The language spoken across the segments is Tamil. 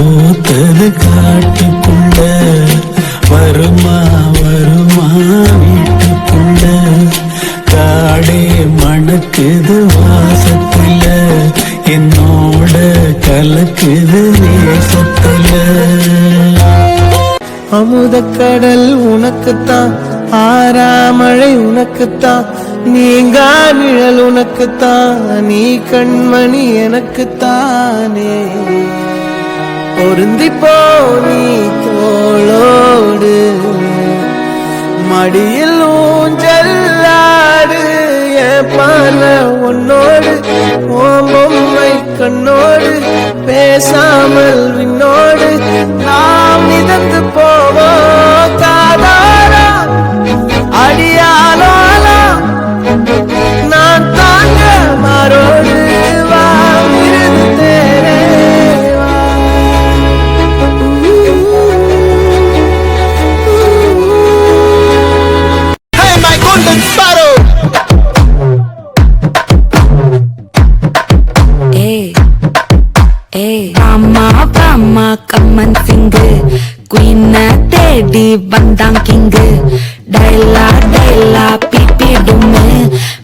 பூத்தது காட்டுக்குள்ள வருமா வருமா வீட்டுக்குள்ள காடே மணக்குது வாசத்துல என்னோட கலக்குது நேசத்துல அமுதக்கடல் உனக்குத்தான் ஆறாமழை உனக்குத்தான் நீங்கா நிழல் உனக்குத்தான் நீ கண்மணி எனக்குத்தானே பொருந்தி போ நீ தோளோடு மடியில் ஊஞ்சல்லாடு என் பால உன்னோடு ஓம்பொம்மை கண்ணோடு பேசாமல் விண்ணோடு நாம் மிதந்து போவோம் காதாரா அடியாலோலா நான் தாங்க மாறோடு வா விருது தேரே Hey my golden sparrow Mama கம்மன் சிங்கு குயின தேடி வந்தான் கிங்கு டைலா டைலா பிபிடுமே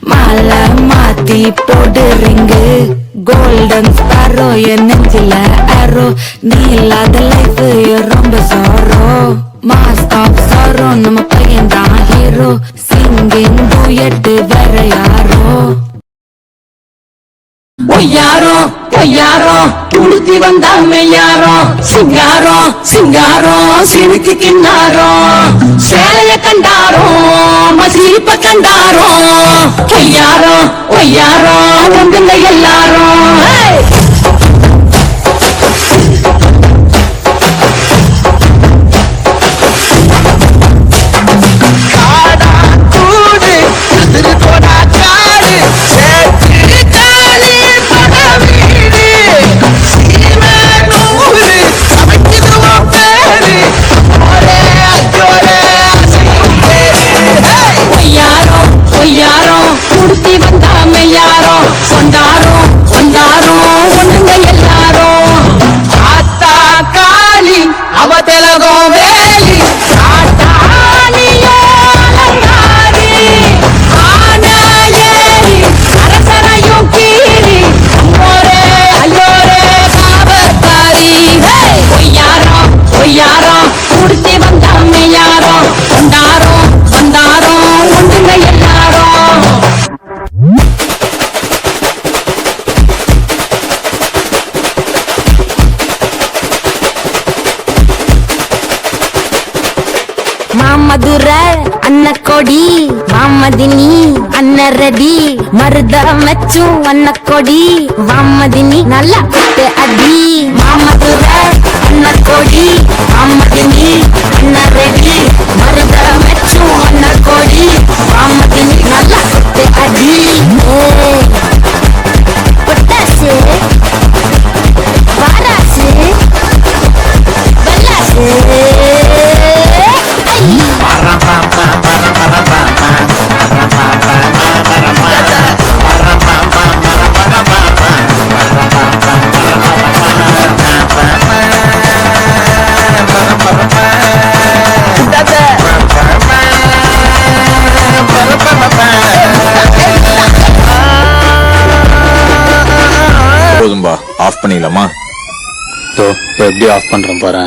மாலை மாத்தி போடுறீங்க கோல்டன் ஸ்பாரோ என் நெஞ்சில ஆரோ நீ இல்லாத லைஃப் ரொம்ப சாரோ மாஸ்க் ஆஃப் சாரோ நம்ம பையன் தான் ஹீரோ சிங்கிங் டூயட் வேற யாரோ ஒய்யாரோ ஒய்யாரோ துளுத்தி வந்தாமே யாரோ சிங்காரோ சிங்காரோ சிறுக்கு கிண்ணாரோ சேலைய கண்டாரோ மசிப்ப கண்டாரோ ஒய்யாரோ ஒய்யாரோ வந்துங்க எல்லாரோ மாமதுரை அன்னக்கொடி வாமதினி அன்னரடி மருத மெச்சும் அன்னக்கொடி வாமதினி நல்லா அடி மாமதுரை அன்னக்கொடி வாமதினி அன்னரடி மருத மெச்சும் அன்னக்கொடி வாமதினி நல்லா அடி பொட்டாசு வாராசு வல்லாசு போதும்பா ஆஃப் பண்ணிடலாமா எப்படி ஆஃப் பண்றேன் பாரு